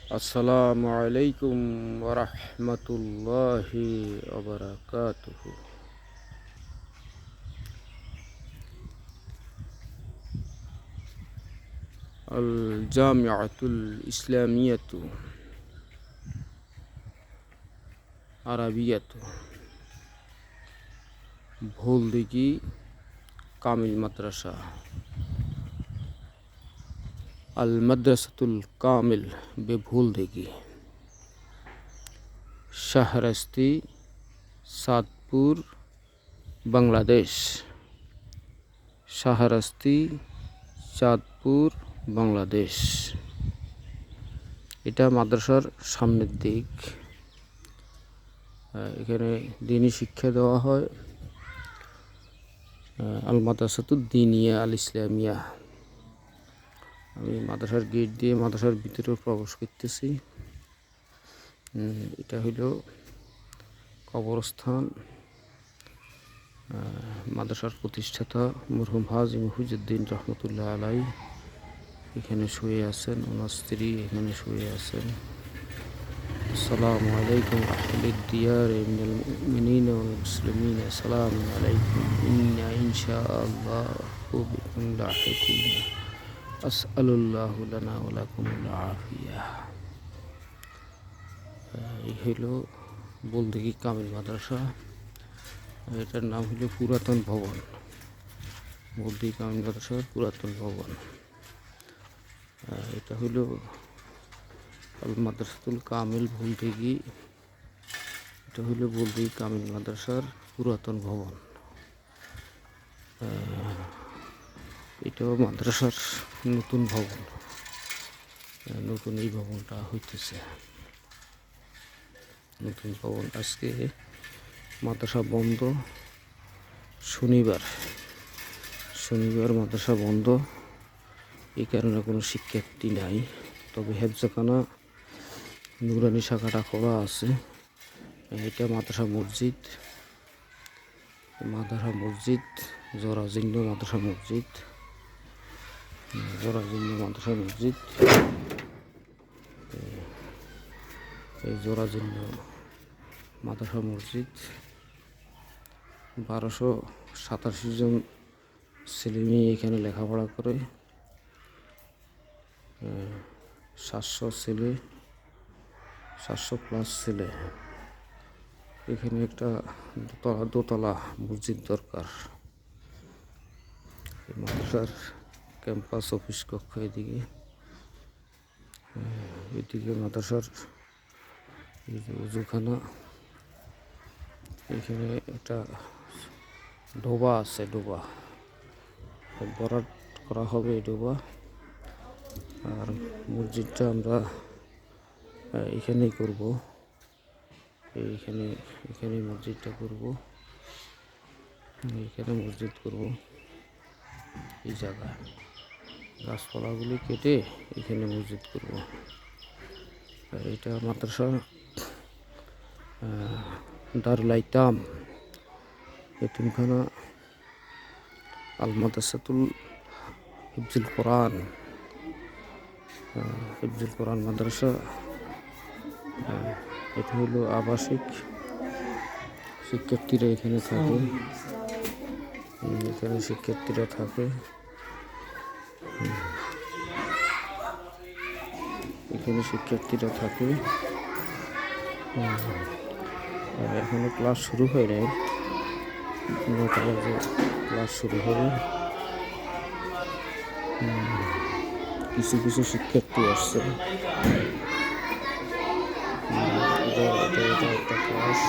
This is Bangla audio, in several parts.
আসসালামু আলাইকুম ওয়া রাহমাতুল্লাহি ওয়া বারাকাতুহু। আল জামিআতুল ইসলামিয়াতু আরাবিয়াতু ভুলদিঘি কামিল মাদ্রাসা। আল মাদ্রাসাতুল কামিল বেভুলদিঘি, শাহরাস্তি, সাদপুর, বাংলাদেশ। শাহরাস্তি, চাঁদপুর, বাংলাদেশ। এটা মাদ্রাসার সামনের দিক। এখানে দিনী শিক্ষা দেওয়া হয়। আল মাদ্রাসাতুদ দিনিয়া আল ইসলামিয়া। আমি মাদ্রাসার গেট দিয়ে মাদ্রাসার ভিতরে প্রবেশ করতেছি। এটা হইল কবরস্থান। মাদ্রাসার প্রতিষ্ঠাতা মরহুম হাজী মুহিউদ্দিন রহমতুল্লাহ আলাই এখানে শুয়ে আছেন, ওনার স্ত্রী এখানে শুয়ে আছেন। আসসালামু আলাইকুম আহলিদ দিয়ার মিনাল মুমিনিন ওয়াল মুসলিমিন, আসসালামু আলাইকুম, ইন্না ইনশাআল্লাহু বিকুম লাহিকুন, আসআলুল্লাহু লানা ওয়া লাকুমুল আফিয়া। এই হইল বুলদিঘি কামিল মাদ্রাসা। এটার নাম হইল পুরাতন ভবন, বুলদিঘি কামিল মাদ্রাসার পুরাতন ভবন। এটা হইল আল মাদ্রাসাতুল কামিল বুলদিঘি। এটা হইল বুলদিঘি কামিল মাদ্রাসার পুরাতন ভবন। এটাও মাদ্রাসার নতুন ভবন। নতুন এই ভবনটা হইতেছে নতুন ভবন। আজকে মাদ্রাসা বন্ধ, শনিবার মাদ্রাসা বন্ধ। এই কারণে কোনো শিক্ষার্থী নাই। তবে হেফজখানা নুরানি শাখাটা খোলা আছে। এটা মাদ্রাসা মসজিদ, জরাজীর্ণ মাদ্রাসা মসজিদ। এই জরাজীর্ণ মাদ্রাসা মসজিদ 1287 জন ছেলেমেয়ে এখানে লেখাপড়া করে। 700 প্লাস ছেলে। এখানে একটা দোতলা মসজিদ দরকার। মাদ্রাসার ক্যাম্পাস অফিস কক্ষ এদিকে মাদ্রাসার এই যে উজুখানা। এখানে একটা ডোবা আছে, ডোবা ভরাট করা হবে এই ডোবা। আর মসজিদটা আমরা এখানেই করব। এখানে মসজিদটা করব। এখানে মসজিদ করব এই জায়গায়। গাছপালাগুলি কেটে এখানে মসজিদ করব। এটা মাদ্রাসা দারুল আইতাম এতিমখানা আল মাদ্রাসাতুল হিফজুল কোরআন মাদ্রাসা। এটা হলো আবাসিক। শিক্ষার্থীরা এখানে থাকে। এখানে শিক্ষার্থীরা থাকে। এখনো ক্লাস শুরু হয় নাই। 9টা বাজে ক্লাস শুরু হবে। কিছু শিক্ষার্থী আসছে। এটা একটা ক্লাস।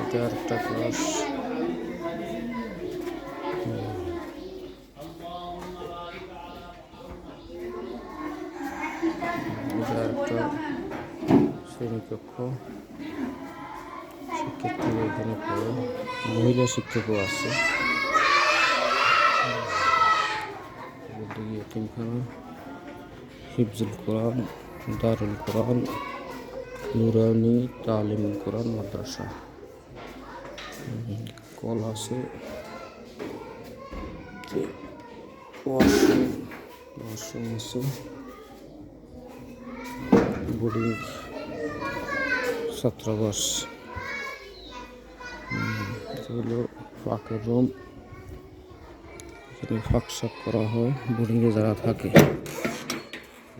এটা একটা ক্লাস। এটা একটা শ্রেণীকক্ষ। শিক্ষার্থীরা এখানে পড়ে। মহিলা শিক্ষকও আছে। এতিমখানা হিফজুল কোরআন দারুল কোরআন নুরানি তালিমুল কোরআন মাদ্রাসা। কল আছে। ওয়াশরুম আছে, বোর্ডিং ছাত্রাবাস। এটা হলো ফাঁকের রুম, এখানে ফাঁক শাক করা হয় বোর্ডিংয়ে যারা থাকে,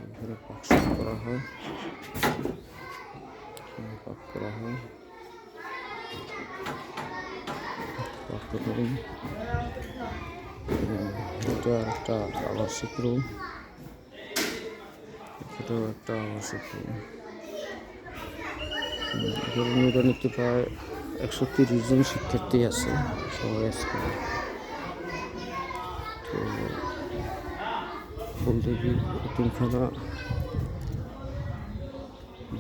এখানে ফাঁক শাক করা হয়, এখানে ফাঁক করা হয়। ফাঁকের রুম, এটা একটা আবাসিক রুম, এটাও একটা আবাসিক রুম। এখানে নুরানিতে প্রায় 130 জন শিক্ষার্থী আছে সবাই স্কুলে। তো বলদিঘি এতিমখানা,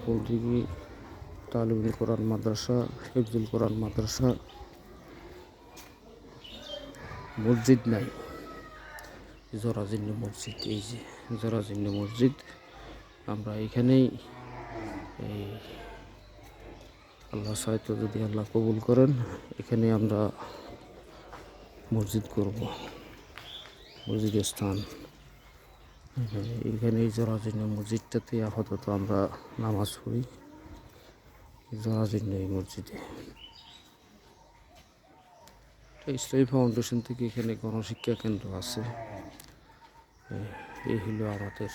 বলদিঘি তালিমুল কোরআন মাদ্রাসা, হিফজুল কোরআন মাদ্রাসা। মসজিদ নাই, জরাজীর্ণ মসজিদ, এই যে জরাজীর্ণ মসজিদ। আমরা এখানেই এই আল্লাহ সাহিত্য যদি আল্লাহ কবুল করেন, এখানে আমরা মসজিদ করব, মসজিদের স্থান এখানে। এই জরাজীর্ণ মসজিদটাতে আপাতত আমরা নামাজ পড়ি, জরাজীর্ণ এই মসজিদে। ইসলামী ফাউন্ডেশন থেকে এখানে গণশিক্ষা কেন্দ্র আছে। এই হলো আমাদের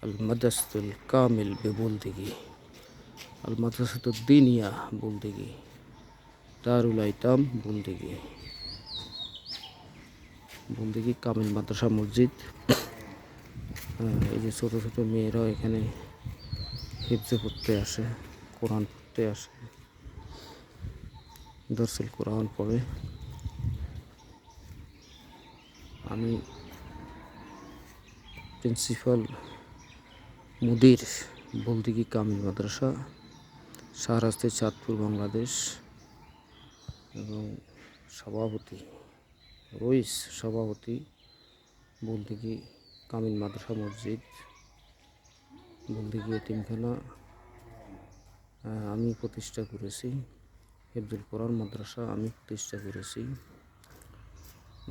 আল মাদ্রাসাতুল কামিল বলদিঘি, আল মাদ্রাসাতুদ দিনিয়া বলদিঘি, দারুল আইতাম বলদিঘি, বলদিঘি কামিল মাদ্রাসা মসজিদ। এই যে ছোটো ছোটো মেয়েরাও এখানে হিফজে পড়তে আসে, কোরআন পড়তে আসে, দরসুল কোরআন পড়ে। আমি প্রিন্সিপাল মুদির বলদিঘি কামিল মাদ্রাসা, শাহরাস্তি, চাঁদপুর, বাংলাদেশ। এবং সভাপতি সভাপতি বলদিঘি কামিল মাদ্রাসা মসজিদ, বলদিঘি এতিমখানা আমি প্রতিষ্ঠা করেছি। হিফজুল কোরআন মাদ্রাসা আমি প্রতিষ্ঠা করেছি।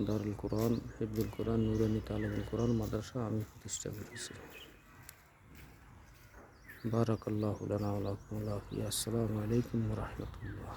দারুল কোরআন, হিফজুল কোরআন, নুরানি তালিমুল কোরআন মাদ্রাসা আমি প্রতিষ্ঠা করেছি। বারাকাল্লাহু লানা ওয়া লাকুম। আসসালামু আলাইকুম ওয়া রাহমাতুল্লাহ।